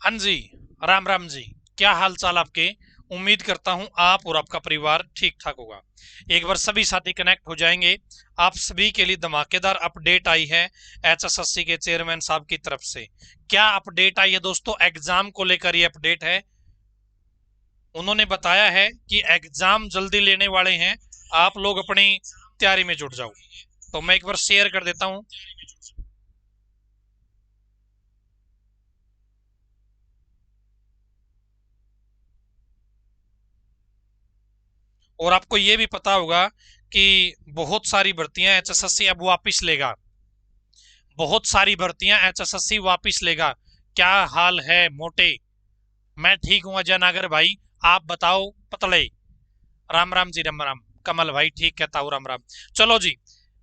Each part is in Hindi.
हाँ जी, राम राम जी। क्या हाल चाल आपके? उम्मीद करता हूं आप और आपका परिवार ठीक ठाक होगा। एक बार सभी साथी कनेक्ट हो जाएंगे। आप सभी के लिए धमाकेदार अपडेट आई है एचएसएससी के चेयरमैन साहब की तरफ से। क्या अपडेट आई है दोस्तों? एग्जाम को लेकर ये अपडेट है। उन्होंने बताया है कि एग्जाम जल्दी लेने वाले हैं, आप लोग अपनी तैयारी में जुट जाओ। तो मैं एक बार शेयर कर देता हूं। और आपको ये भी पता होगा कि बहुत सारी भर्तियां एचएसएससी अब वापिस लेगा। बहुत सारी भर्तियां एचएसएससी वापिस लेगा। क्या हाल है मोटे? मैं ठीक हूं अजय नागर भाई। आप बताओ पतले। राम राम जी, राम राम। कमल भाई ठीक कहता हूँ, राम राम। चलो जी।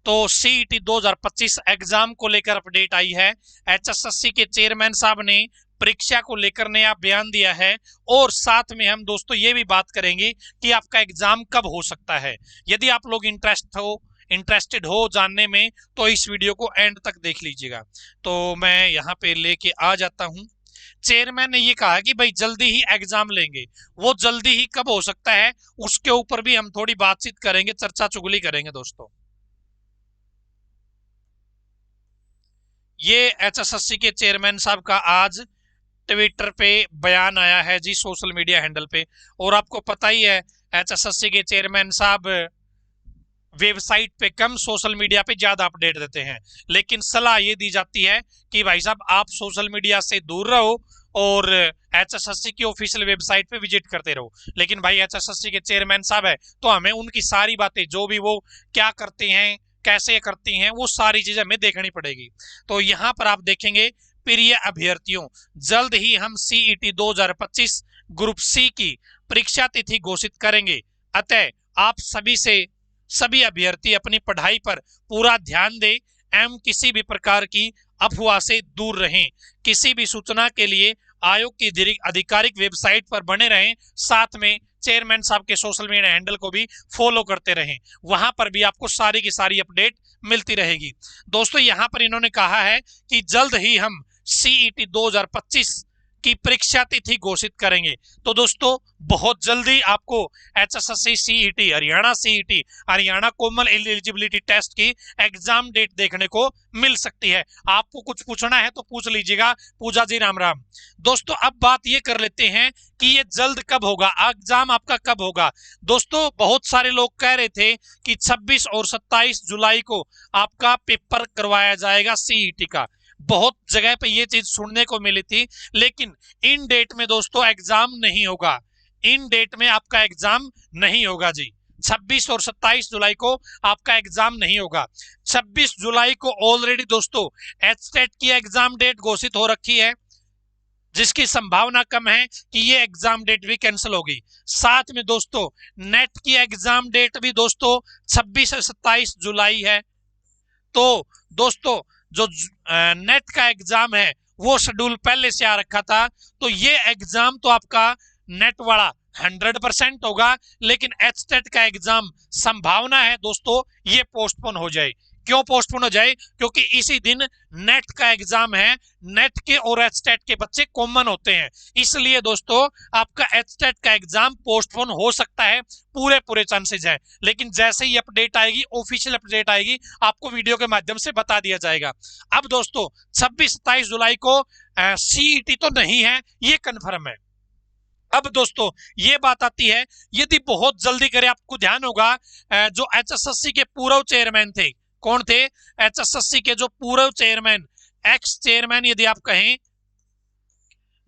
तो सीईटी 2025 एग्जाम को लेकर अपडेट आई है। एचएसएससी के चेयरमैन साहब ने परीक्षा को लेकर नया बयान दिया है। और साथ में हम दोस्तों ये भी बात करेंगे कि आपका एग्जाम कब हो सकता है। यदि आप लोग इंटरेस्टेड हो जानने में, तो इस वीडियो को एंड तक देख लीजिएगा। तो मैं यहाँ पे लेके आ जाता हूँ। चेयरमैन ने ये कहा कि भाई जल्दी ही एग्जाम लेंगे। वो जल्दी ही कब हो सकता है, उसके ऊपर भी हम थोड़ी बातचीत करेंगे, चर्चा चुगली करेंगे दोस्तों। ये एचएसएससी के चेयरमैन साहब का आज ट्विटर पे बयान आया है जी, सोशल मीडिया हैंडल पे। और आपको पता ही है एचएसएससी के चेयरमैन साहब वेबसाइट पे कम, सोशल मीडिया पे ज्यादा अपडेट देते हैं। लेकिन सलाह ये दी जाती है कि भाई साहब आप सोशल मीडिया से दूर रहो और एचएसएससी की ऑफिशियल वेबसाइट पे विजिट करते रहो। लेकिन भाई एचएसएससी के चेयरमैन साहब है, तो हमें उनकी सारी बातें, जो भी वो क्या करते हैं, कैसे करती हैं, वो सारी चीजें हमें देखनी पड़ेगी। तो यहाँ पर आप देखेंगे, प्रिय अभ्यर्थियों, जल्द ही हम सीईटी 2025 ग्रुप सी की परीक्षा तिथि घोषित करेंगे। अतः आप सभी अभ्यर्थी अपनी पढ़ाई पर पूरा ध्यान दें एवं किसी भी प्रकार की अफवाह से दूर रहें। किसी भी सूचना के लिए आयोग की आधिकारिक वेबसाइट पर बने रहें। साथ में चेयरमैन साहब के सोशल मीडिया हैंडल को भी फॉलो करते रहें। वहां पर भी आपको सारी की सारी अपडेट मिलती रहेगी। दोस्तों यहाँ पर इन्होंने कहा है कि जल्द ही हम सीईटी 2025 की परीक्षा तिथि घोषित करेंगे। तो दोस्तों बहुत जल्दी आपको HSSC CET, Haryana common eligibility test की एग्जाम डेट देखने को मिल सकती है। आपको कुछ पूछना है तो पूछ लीजिएगा। पूजा जी राम राम। दोस्तों अब बात ये कर लेते हैं कि ये जल्द कब होगा, एग्जाम आपका कब होगा। दोस्तों बहुत सारे लोग कह रहे थे कि 26 और 27 जुलाई को आपका पेपर करवाया जाएगा सीईटी का। बहुत जगह पे ये चीज सुनने को मिली थी। लेकिन इन डेट में दोस्तों एग्जाम नहीं होगा। इन डेट में आपका एग्जाम नहीं होगा जी। 26 और 27 जुलाई को आपका एग्जाम नहीं होगा। 26 जुलाई को ऑलरेडी दोस्तों एचटेट की एग्जाम डेट घोषित हो रखी है, जिसकी संभावना कम है कि ये एग्जाम डेट भी कैंसिल होगी। साथ में दोस्तों नेट की एग्जाम डेट भी दोस्तों 26 से 27 जुलाई है। तो दोस्तों जो नेट का एग्जाम है वो शेड्यूल पहले से आ रखा था। तो ये एग्जाम तो आपका नेट वाला 100% होगा। लेकिन एचटेट का एग्जाम संभावना है दोस्तों ये पोस्टपोन हो जाए। क्यों पोस्टपोन हो जाए? क्योंकि इसी दिन नेट का एग्जाम है। नेट के और एचटेट के बच्चे कॉमन होते हैं, इसलिए दोस्तों आपका एचटेट का एग्जाम पोस्टपोन हो सकता है। पूरे चांसेस है। लेकिन जैसे ही अपडेट आएगी, ऑफिशियल अपडेट आएगी, आपको वीडियो के माध्यम से बता दिया जाएगा। अब दोस्तों 26-27 जुलाई को सीईटी तो नहीं है, ये कन्फर्म है। अब दोस्तों ये बात आती है, यदि बहुत जल्दी करें, आपको ध्यान होगा जो एचएसएससी के पूर्व चेयरमैन थे, कौन थे? एचएसएससी के जो पूर्व चेयरमैन, एक्स चेयरमैन यदि आप कहें,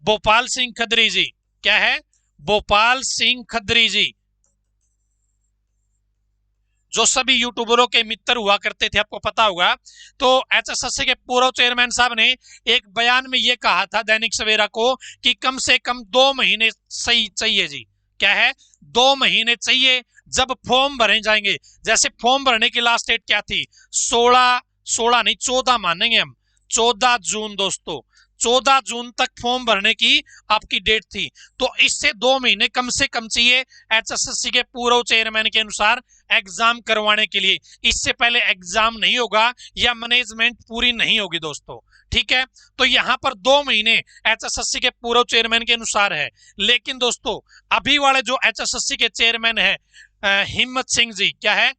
भोपाल सिंह खत्री जी। क्या है? भोपाल सिंह खत्री जी, जो सभी यूट्यूबरों के मित्र हुआ करते थे, आपको पता होगा। तो एचएसएससी के पूर्व चेयरमैन साहब ने एक बयान में यह कहा था दैनिक सवेरा को कि कम से कम 2 महीने सही चाहिए जी। क्या है? 2 महीने चाहिए जब फॉर्म भरे जाएंगे। जैसे फॉर्म भरने की लास्ट डेट क्या थी? 16 नहीं 14 मानेंगे हम, 14 जून दोस्तों। 14 जून तक फॉर्म भरने की आपकी डेट थी। तो इससे 2 महीने कम से कम चाहिए एचएसएससी के पूर्व चेयरमैन के अनुसार एग्जाम करवाने के लिए। इससे पहले एग्जाम नहीं होगा या मैनेजमेंट पूरी नहीं होगी दोस्तों। ठीक है, तो यहां पर 2 महीने एचएसएससी के पूर्व चेयरमैन के अनुसार है। लेकिन दोस्तों अभी वाले जो एचएसएससी के चेयरमैन है हिम्मत सिंह जी, क्या है,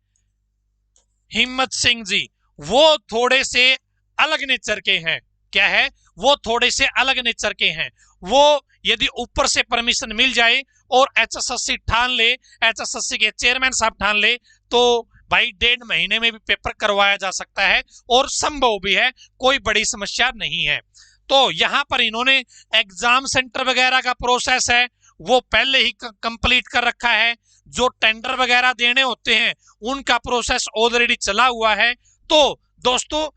हिम्मत सिंह जी, वो थोड़े से अलग नेचर के हैं। क्या है, वो थोड़े से अलग नेचर के हैं। वो यदि ऊपर से परमिशन मिल जाए और एचएसएससी ठान ले, एचएसएससी के चेयरमैन साहब ठान ले, तो भाई 1.5 महीने में भी पेपर करवाया जा सकता है और संभव भी है, कोई बड़ी समस्या नहीं है। तो यहां पर इन्होंने एग्जाम सेंटर वगैरह का प्रोसेस है वो पहले ही कंप्लीट कर रखा है। जो टेंडर वगैरह देने होते हैं उनका प्रोसेस ऑलरेडी चला हुआ है। तो दोस्तों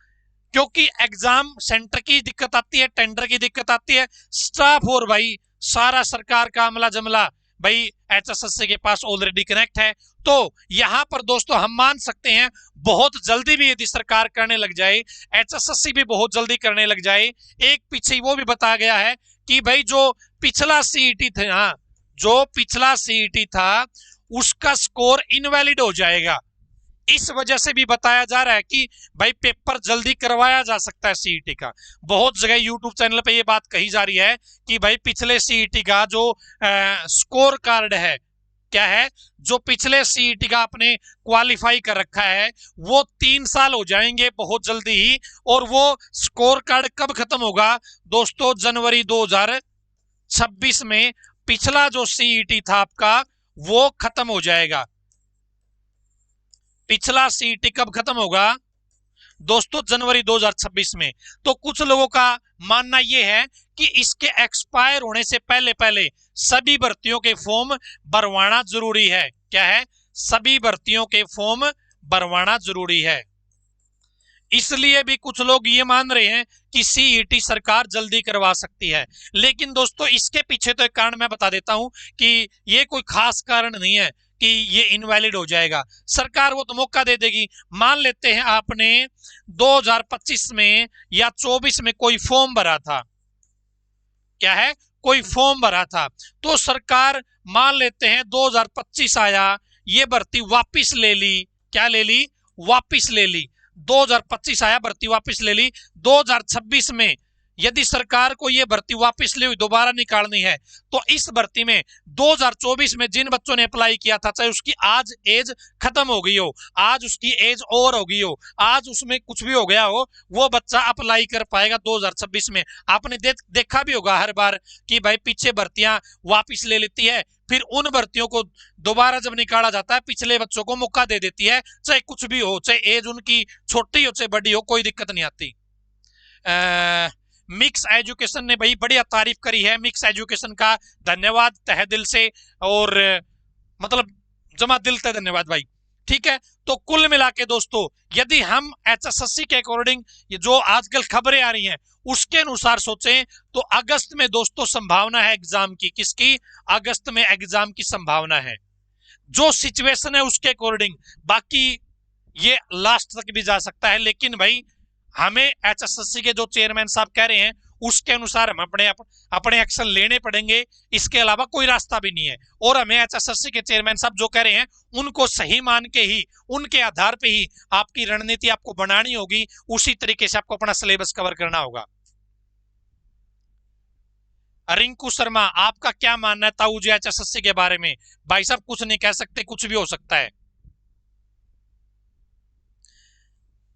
क्योंकि एग्जाम सेंटर की दिक्कत आती है, टेंडर की दिक्कत आती है, स्टाफ और भाई सारा सरकार का अमला जमला भाई एचएसएससी के पास ऑलरेडी कनेक्ट है। तो यहां पर दोस्तों हम मान सकते हैं बहुत जल्दी भी यदि सरकार करने लग जाए, एचएसएससी भी बहुत जल्दी करने लग जाए। एक पीछे वो भी बताया गया है कि भाई जो पिछला सीईटी था, जो पिछला सीईटी था उसका स्कोर इनवैलिड हो जाएगा। इस वजह से भी बताया जा रहा है कि भाई पेपर जल्दी करवाया जा सकता है सीईटी का। बहुत जगह यूट्यूब चैनल पे ये बात कही जा रही है कि भाई पिछले सीईटी का जो स्कोर कार्ड है, क्या है, जो पिछले सीईटी का आपने क्वालिफाई कर रखा है वो 3 साल हो जाएंगे बहुत जल्दी ही। और वो स्कोर कार्ड कब खत्म होगा दोस्तों, जनवरी 2026 में पिछला जो सीईटी था आपका वो खत्म हो जाएगा। पिछला सीईटी कब खत्म होगा दोस्तों, जनवरी 2026 में। तो कुछ लोगों का मानना यह है कि इसके एक्सपायर होने से पहले पहले सभी भर्तियों के फॉर्म भरवाना जरूरी है। क्या है, सभी भर्तियों के फॉर्म भरवाना जरूरी है। इसलिए भी कुछ लोग ये मान रहे हैं कि सीईटी सरकार जल्दी करवा सकती है। लेकिन दोस्तों इसके पीछे तो एक कारण मैं बता देता हूं कि ये कोई खास कारण नहीं है कि ये इनवैलिड हो जाएगा। सरकार वो तो मौका दे देगी। मान लेते हैं आपने 2025 में या 24 में कोई फॉर्म भरा था, क्या है, कोई फॉर्म भरा था, तो सरकार मान लेते हैं 2025 आया, ये भर्ती वापिस ले ली। क्या ले ली, वापिस ले ली। 2025 आया, भर्ती वापिस ले ली। 2026 में यदि सरकार को ये भर्ती वापस ले हुई दोबारा निकालनी है तो इस भर्ती में 2024 में जिन बच्चों ने अप्लाई किया था, चाहे उसकी आज एज खत्म हो गई हो, आज उसकी एज ओवर हो गई हो, आज उसमें कुछ भी हो गया हो, वो बच्चा अप्लाई कर पाएगा 2026 में। आपने देखा भी होगा हर बार कि भाई पीछे भर्तियां वापिस ले लेती है, फिर उन भर्तियों को दोबारा जब निकाला जाता है पिछले बच्चों को मौका दे देती है, चाहे कुछ भी हो, चाहे एज उनकी छोटी हो चाहे बड़ी हो, कोई दिक्कत नहीं आती। मिक्स एजुकेशन ने भाई बढ़िया तारीफ करी है, मिक्स एजुकेशन का धन्यवाद तहे दिल से, और मतलब जमा दिल से धन्यवाद भाई। ठीक है, तो कुल मिला के दोस्तों यदि हम एचएसएससी के अकॉर्डिंग जो आजकल खबरें आ रही हैं उसके अनुसार सोचें तो अगस्त में दोस्तों संभावना है एग्जाम की। किसकी, अगस्त में एग्जाम की संभावना है। जो सिचुएशन है उसके अकॉर्डिंग, बाकी ये लास्ट तक भी जा सकता है। लेकिन भाई हमें एचएसएससी के जो चेयरमैन साहब कह रहे हैं उसके अनुसार हम अपने एक्शन लेने पड़ेंगे, इसके अलावा कोई रास्ता भी नहीं है। और हमें एचएसएससी के चेयरमैन साहब जो कह रहे हैं उनको सही मान के ही, उनके आधार पे ही आपकी रणनीति आपको बनानी होगी, उसी तरीके से आपको अपना सिलेबस कवर करना होगा। रिंकू शर्मा, आपका क्या मानना है ताऊ जी एचएसएससी के बारे में? भाई साहब कुछ नहीं कह सकते, कुछ भी हो सकता है।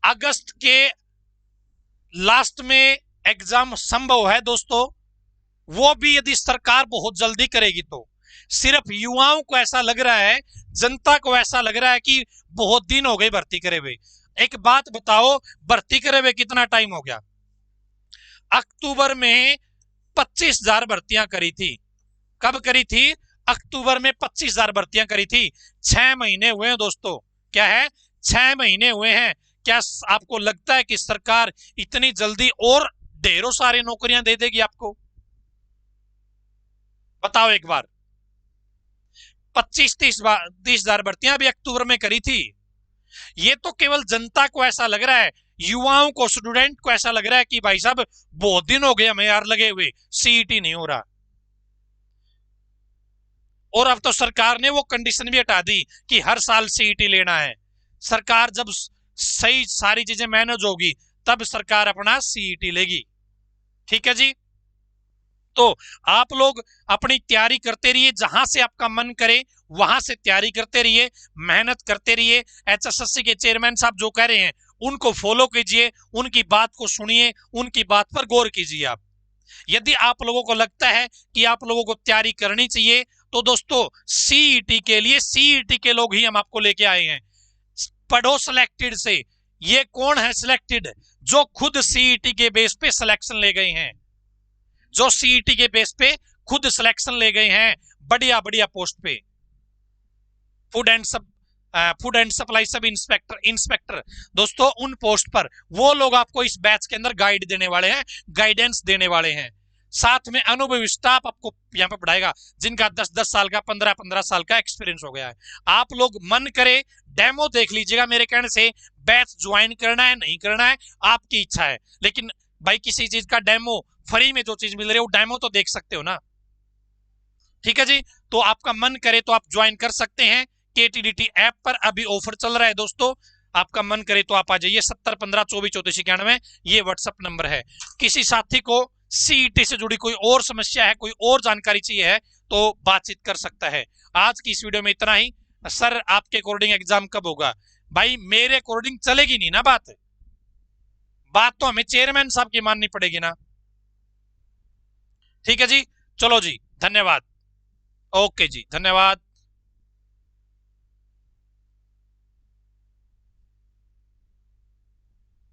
अगस्त के लास्ट में एग्जाम संभव है दोस्तों, वो भी यदि सरकार बहुत जल्दी करेगी तो। सिर्फ युवाओं को ऐसा लग रहा है, जनता को ऐसा लग रहा है कि बहुत दिन हो गए भर्ती करे हुए। एक बात बताओ, भर्ती करे हुए कितना टाइम हो गया? अक्टूबर में 25,000 भर्तियां करी थी। कब करी थी? अक्टूबर में 25,000 भर्तियां करी थी। 6 महीने हुए हैं दोस्तों। क्या है, 6 महीने हुए हैं। क्या आपको लगता है कि सरकार इतनी जल्दी और ढेरों सारी नौकरियां दे देगी आपको? बताओ एक बार। 25-30,000 भर्तियां भी अक्टूबर में करी थी। ये तो केवल जनता को ऐसा लग रहा है, युवाओं को, स्टूडेंट को ऐसा लग रहा है कि भाई साहब बहुत दिन हो गए हमें यार लगे हुए, सीईटी नहीं हो रहा। और अब तो सरकार ने वो कंडीशन भी हटा दी कि हर साल सीईटी लेना है। सरकार जब सही सारी चीजें मैनेज होगी तब सरकार अपना सीईटी लेगी। ठीक है जी। तो आप लोग अपनी तैयारी करते रहिए, जहां से आपका मन करे वहां से तैयारी करते रहिए, मेहनत करते रहिए। एचएसएससी के चेयरमैन साहब जो कह रहे हैं उनको फॉलो कीजिए, उनकी बात को सुनिए, उनकी बात पर गौर कीजिए। आप यदि आप लोगों को लगता है कि आप लोगों को तैयारी करनी चाहिए, तो दोस्तों सीईटी के लिए सीईटी के लोग ही हम आपको लेके आए हैं। पढ़ो सिलेक्टेड से। ये कौन है सिलेक्टेड? जो खुद सीईटी के बेस पे सिलेक्शन ले गए हैं, जो सीईटी के बेस पे खुद सिलेक्शन ले गए हैं बढ़िया बढ़िया पोस्ट पे। फूड एंड सब food and supply sub inspector दोस्तों, उन पोस्ट पर वो लोग आपको इस बैच के अंदर गाइड देने वाले हैं, गाइडेंस देने वाले हैं। साथ में अनुभवी स्टाफ आपको यहाँ पे पढ़ाएगा, जिनका 10-10 साल का 15-15 साल का एक्सपीरियंस हो गया है। आप लोग मन करे डेमो देख लीजिएगा, मेरे कहने से बैच ज्वाइन करना है नहीं करना है आपकी इच्छा है, लेकिन भाई किसी चीज का डेमो, फ्री में जो चीज मिल रही है वो डेमो तो देख सकते हो ना। ठीक है जी। तो आपका मन करे तो आप ज्वाइन कर सकते हैं। केटीडीटी ऐप पर अभी ऑफर चल रहा है दोस्तों, आपका मन करे तो आप आ जाइए। 7015243491 ये व्हाट्सएप नंबर है। किसी साथी को सीईटी से जुड़ी कोई और समस्या है, कोई और जानकारी चाहिए है तो बातचीत कर सकता है। आज की इस वीडियो में इतना ही। सर आपके अकॉर्डिंग एग्जाम कब होगा? भाई मेरे अकॉर्डिंग चलेगी नहीं ना बात, बात तो हमें चेयरमैन साहब की माननी पड़ेगी ना। ठीक है जी, चलो जी, धन्यवाद। ओके जी, धन्यवाद।